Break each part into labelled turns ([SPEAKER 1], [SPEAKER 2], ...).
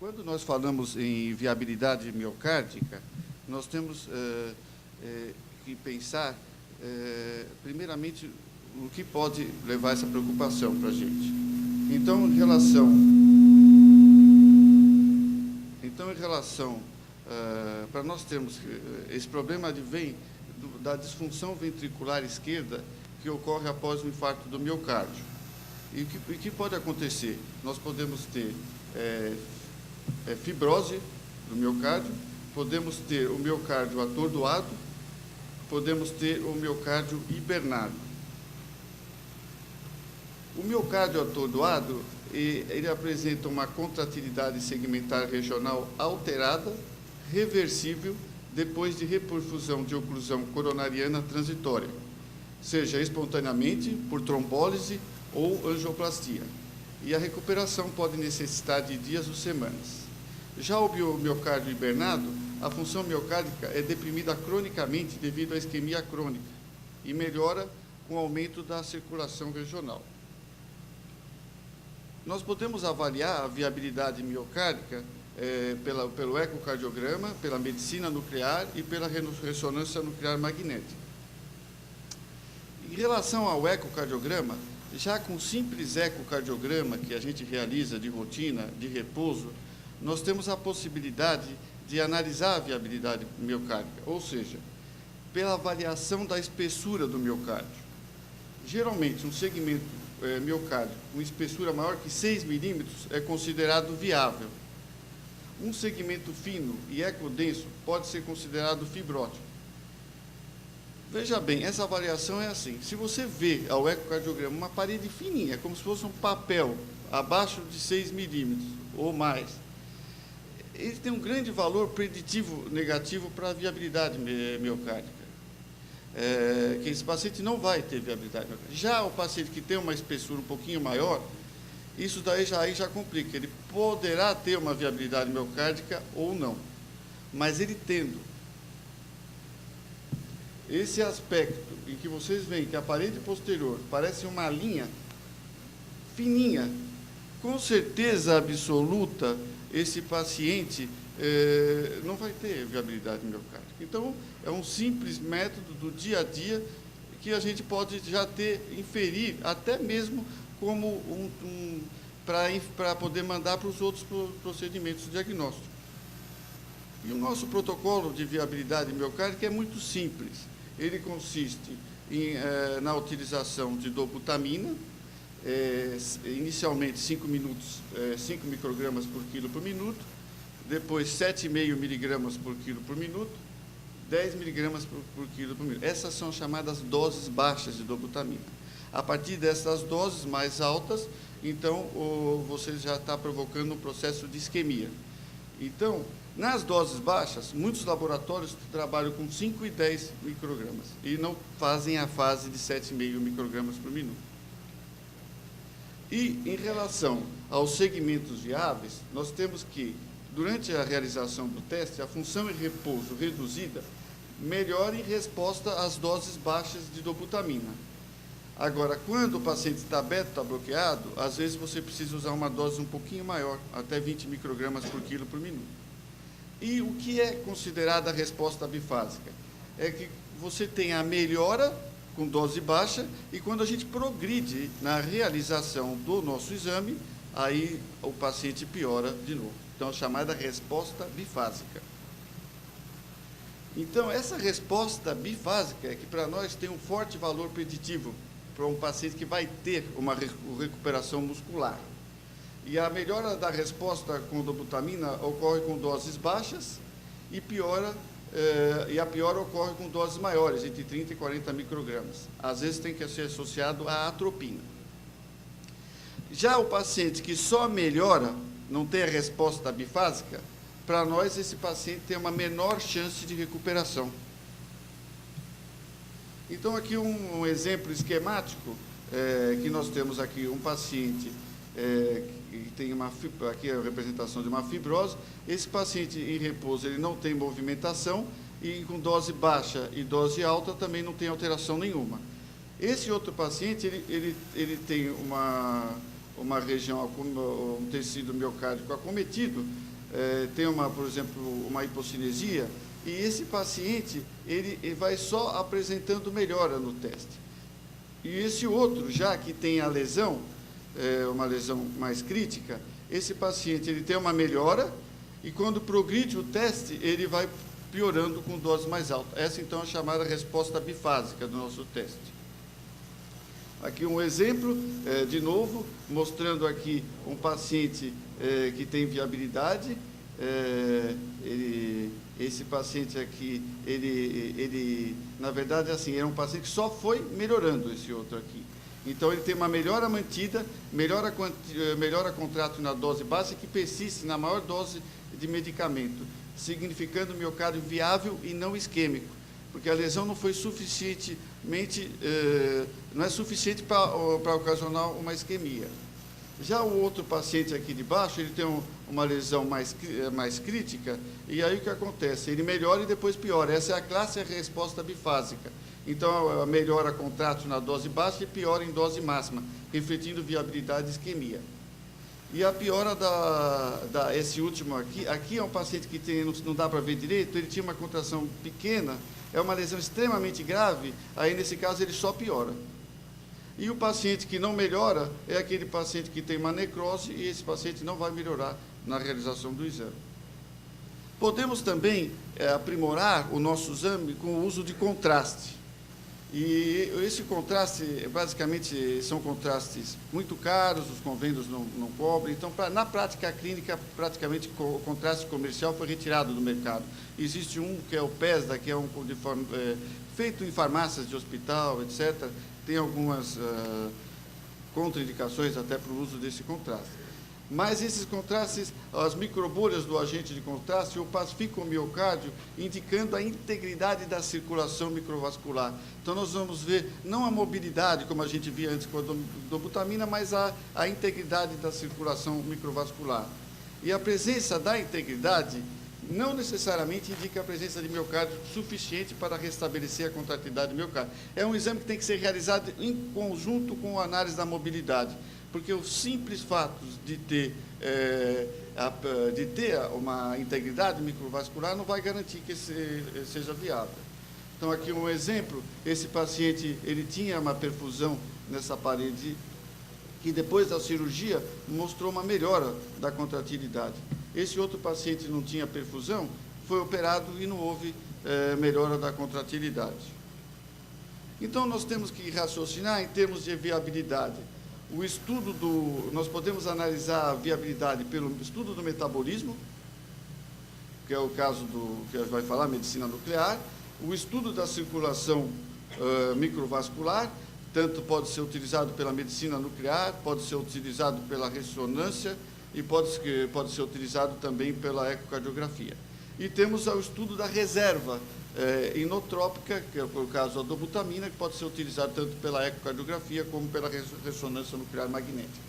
[SPEAKER 1] Quando nós falamos em viabilidade miocárdica, nós temos que pensar, primeiramente, o que pode levar essa preocupação para a gente. Então, em relação para nós termos esse problema vem da disfunção ventricular esquerda que ocorre após o infarto do miocárdio. E o que pode acontecer? Nós podemos ter fibrose do miocárdio, podemos ter o miocárdio atordoado, podemos ter o miocárdio hibernado. O miocárdio atordoado, ele apresenta uma contratilidade segmentar regional alterada, reversível, depois de reperfusão de oclusão coronariana transitória, seja espontaneamente, por trombólise ou angioplastia. E a recuperação pode necessitar de dias ou semanas. Já o miocárdio hibernado, a função miocárdica é deprimida cronicamente devido à isquemia crônica e melhora com o aumento da circulação regional. Nós podemos avaliar a viabilidade miocárdica pelo ecocardiograma, pela medicina nuclear e pela ressonância nuclear magnética. Em relação ao ecocardiograma, já com simples ecocardiograma que a gente realiza de rotina, de repouso, nós temos a possibilidade de analisar a viabilidade miocárdica, ou seja, pela avaliação da espessura do miocárdio. Geralmente, um segmento miocárdio com espessura maior que 6 milímetros é considerado viável. Um segmento fino e ecodenso pode ser considerado fibrótico. Veja bem, essa avaliação é assim. Se você vê ao ecocardiograma uma parede fininha, como se fosse um papel, abaixo de 6 milímetros ou mais, ele tem um grande valor preditivo negativo para a viabilidade miocárdica. Que esse paciente não vai ter viabilidade miocárdica. Já o paciente que tem uma espessura um pouquinho maior, isso daí já complica. Ele poderá ter uma viabilidade miocárdica ou não. Mas ele tendo esse aspecto em que vocês veem que a parede posterior parece uma linha fininha, com certeza absoluta, esse paciente não vai ter viabilidade miocárdica. Então, é um simples método do dia a dia que a gente pode já inferir, até mesmo como para poder mandar para os outros procedimentos diagnósticos. E o nosso protocolo de viabilidade miocárdica é muito simples. Ele consiste na utilização de dobutamina, inicialmente 5 microgramas por quilo por minuto, depois 7,5 miligramas por quilo por minuto, 10 miligramas por quilo por minuto. Essas são chamadas doses baixas de dobutamina. A partir dessas doses mais altas, então, você já está provocando um processo de isquemia. Então, nas doses baixas, muitos laboratórios trabalham com 5 e 10 microgramas e não fazem a fase de 7,5 microgramas por minuto. E, em relação aos segmentos viáveis, nós temos que, durante a realização do teste, a função em repouso reduzida melhora em resposta às doses baixas de dobutamina. Agora, quando o paciente está beta-bloqueado, às vezes você precisa usar uma dose um pouquinho maior, até 20 microgramas por quilo por minuto. E o que é considerada a resposta bifásica? É que você tem a melhora com dose baixa e quando a gente progride na realização do nosso exame, aí o paciente piora de novo. Então, a chamada resposta bifásica. Então, essa resposta bifásica é que para nós tem um forte valor preditivo para um paciente que vai ter uma recuperação muscular. E a melhora da resposta com dobutamina ocorre com doses baixas e a piora ocorre com doses maiores, entre 30 e 40 microgramas. Às vezes tem que ser associado à atropina. Já o paciente que só melhora, não tem a resposta bifásica, para nós esse paciente tem uma menor chance de recuperação. Então, aqui um exemplo esquemático, que nós temos aqui um paciente que tem aqui a representação de uma fibrose. Esse paciente em repouso, ele não tem movimentação e com dose baixa e dose alta também não tem alteração nenhuma. Esse outro paciente, ele tem uma região, um tecido miocárdico acometido tem, por exemplo, uma hipocinesia, e esse paciente ele vai só apresentando melhora no teste. E esse outro, já que tem a lesão, uma lesão mais crítica, esse paciente ele tem uma melhora, e quando progride o teste, ele vai piorando com doses mais altas. Essa, então, é a chamada resposta bifásica do nosso teste. Aqui um exemplo, de novo, mostrando aqui um paciente que tem viabilidade. Esse paciente aqui, na verdade, assim, era um paciente que só foi melhorando, esse outro aqui. Então, ele tem uma melhora mantida, melhora contrato na dose básica que persiste na maior dose de medicamento, significando miocárdio viável e não isquêmico, porque a lesão não foi suficientemente, não é suficiente para ocasionar uma isquemia. Já o outro paciente aqui de baixo, ele tem uma lesão mais crítica, e aí o que acontece? Ele melhora e depois piora. Essa é a classe resposta bifásica. Então, melhora contrato na dose baixa e piora em dose máxima, refletindo viabilidade e isquemia. E a piora esse último aqui é um paciente que não dá para ver direito, ele tinha uma contração pequena, é uma lesão extremamente grave, aí nesse caso ele só piora. E o paciente que não melhora é aquele paciente que tem uma necrose, e esse paciente não vai melhorar na realização do exame. Podemos também aprimorar o nosso exame com o uso de contraste. E esse contraste, basicamente, são contrastes muito caros, os convênios não cobrem. Então, na prática clínica, praticamente, o contraste comercial foi retirado do mercado. Existe um que é o PESDA, que é feito em farmácias de hospital, etc., tem algumas contraindicações até para o uso desse contraste. Mas esses contrastes, as microbolhas do agente de contraste, opacificam o miocárdio, indicando a integridade da circulação microvascular. Então, nós vamos ver, não a mobilidade, como a gente via antes com a dobutamina, mas a integridade da circulação microvascular. E a presença da integridade não necessariamente indica a presença de miocárdio suficiente para restabelecer a contratilidade miocárdio. É um exame que tem que ser realizado em conjunto com a análise da mobilidade, porque o simples fato de ter uma integridade microvascular não vai garantir que seja viável. Então, aqui um exemplo, esse paciente ele tinha uma perfusão nessa parede, que depois da cirurgia mostrou uma melhora da contratilidade. Esse outro paciente não tinha perfusão, foi operado e não houve melhora da contratilidade. Então, nós temos que raciocinar em termos de viabilidade. Nós podemos analisar a viabilidade pelo estudo do metabolismo, que é o caso que a gente vai falar, medicina nuclear, o estudo da circulação microvascular, tanto pode ser utilizado pela medicina nuclear, pode ser utilizado pela ressonância e pode ser utilizado também pela ecocardiografia. E temos o estudo da reserva inotrópica, que é o caso da dobutamina, que pode ser utilizado tanto pela ecocardiografia como pela ressonância nuclear magnética.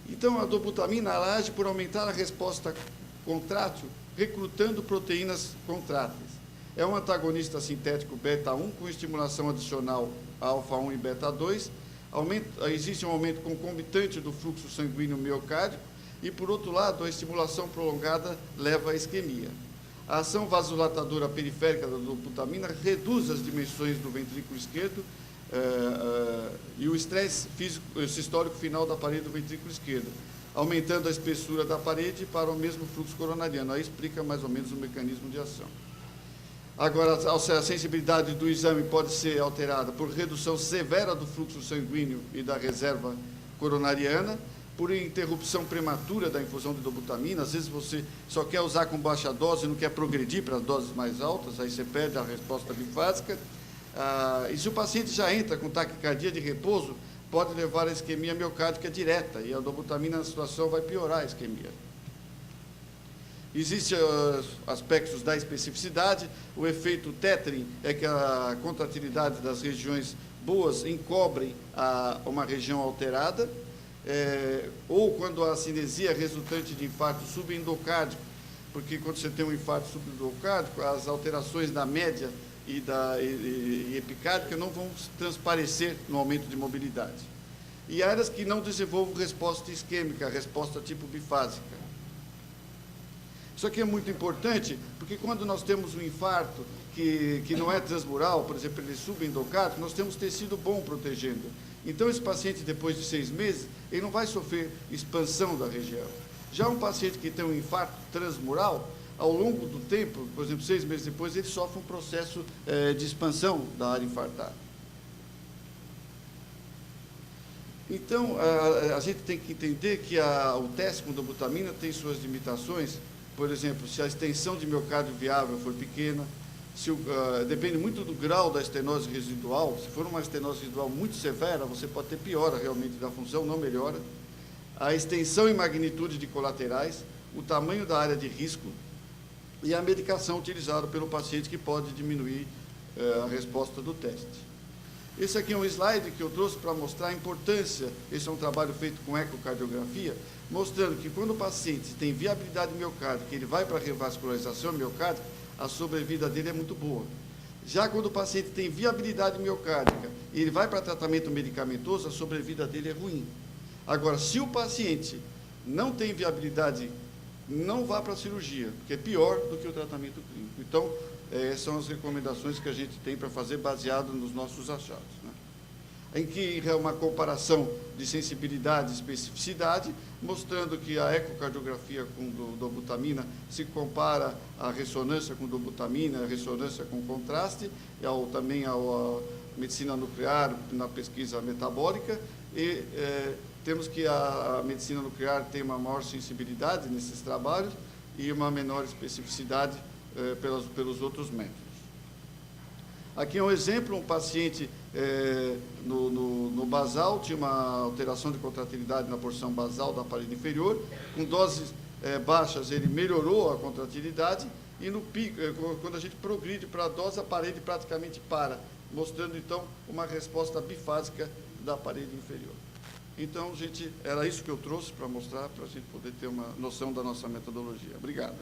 [SPEAKER 1] Então, a dobutamina ela age por aumentar a resposta contrátil, recrutando proteínas contráteis. É um antagonista sintético beta-1 com estimulação adicional alfa-1 e beta-2. Existe um aumento concomitante do fluxo sanguíneo miocárdico e, por outro lado, a estimulação prolongada leva à isquemia. A ação vasodilatadora periférica da dobutamina reduz as dimensões do ventrículo esquerdo e o estresse sistólico final da parede do ventrículo esquerdo, aumentando a espessura da parede para o mesmo fluxo coronariano. Aí explica mais ou menos o mecanismo de ação. Agora, a sensibilidade do exame pode ser alterada por redução severa do fluxo sanguíneo e da reserva coronariana, por interrupção prematura da infusão de dobutamina. Às vezes você só quer usar com baixa dose e não quer progredir para as doses mais altas, aí você perde a resposta bifásica. E se o paciente já entra com taquicardia de repouso, pode levar a isquemia miocárdica direta, e a dobutamina na situação vai piorar a isquemia. Existem aspectos da especificidade. O efeito tethering é que a contratilidade das regiões boas encobrem uma região alterada, ou quando a cinesia resultante de infarto subendocárdico, porque quando você tem um infarto subendocárdico, as alterações da média e epicárdica não vão transparecer no aumento de mobilidade. e áreas que não desenvolvam resposta isquêmica, resposta tipo bifásica. Isso aqui é muito importante, porque quando nós temos um infarto que não é transmural, por exemplo, ele é subendocárdico, nós temos tecido bom protegendo. Então, esse paciente, depois de 6 meses, ele não vai sofrer expansão da região. Já um paciente que tem um infarto transmural, ao longo do tempo, por exemplo, 6 meses depois, ele sofre um processo de expansão da área infartada. Então, a gente tem que entender que o teste com dobutamina tem suas limitações. Por exemplo, se a extensão de miocárdio viável for pequena, depende muito do grau da estenose residual. Se for uma estenose residual muito severa, você pode ter piora realmente da função, não melhora. A extensão e magnitude de colaterais, o tamanho da área de risco e a medicação utilizada pelo paciente, que pode diminuir a resposta do teste. Esse aqui é um slide que eu trouxe para mostrar a importância. Esse é um trabalho feito com ecocardiografia, mostrando que quando o paciente tem viabilidade miocárdica, ele vai para a revascularização miocárdica, a sobrevida dele é muito boa. Já quando o paciente tem viabilidade miocárdica e ele vai para tratamento medicamentoso, a sobrevida dele é ruim. Agora, se o paciente não tem viabilidade, não vá para a cirurgia, porque é pior do que o tratamento clínico. Então, são as recomendações que a gente tem para fazer baseado nos nossos achados, né? Em que é uma comparação de sensibilidade e especificidade, mostrando que a ecocardiografia com dobutamina se compara à ressonância com dobutamina, a ressonância com contraste, e também à medicina nuclear na pesquisa metabólica, e temos que a medicina nuclear tem uma maior sensibilidade nesses trabalhos e uma menor especificidade pelos outros métodos. Aqui é um exemplo, um paciente no basal, tinha uma alteração de contratilidade na porção basal da parede inferior, com doses baixas ele melhorou a contratilidade, e no pico, quando a gente progride para a dose, a parede praticamente para, mostrando então uma resposta bifásica da parede inferior. Então, gente, era isso que eu trouxe para mostrar, para a gente poder ter uma noção da nossa metodologia. Obrigado.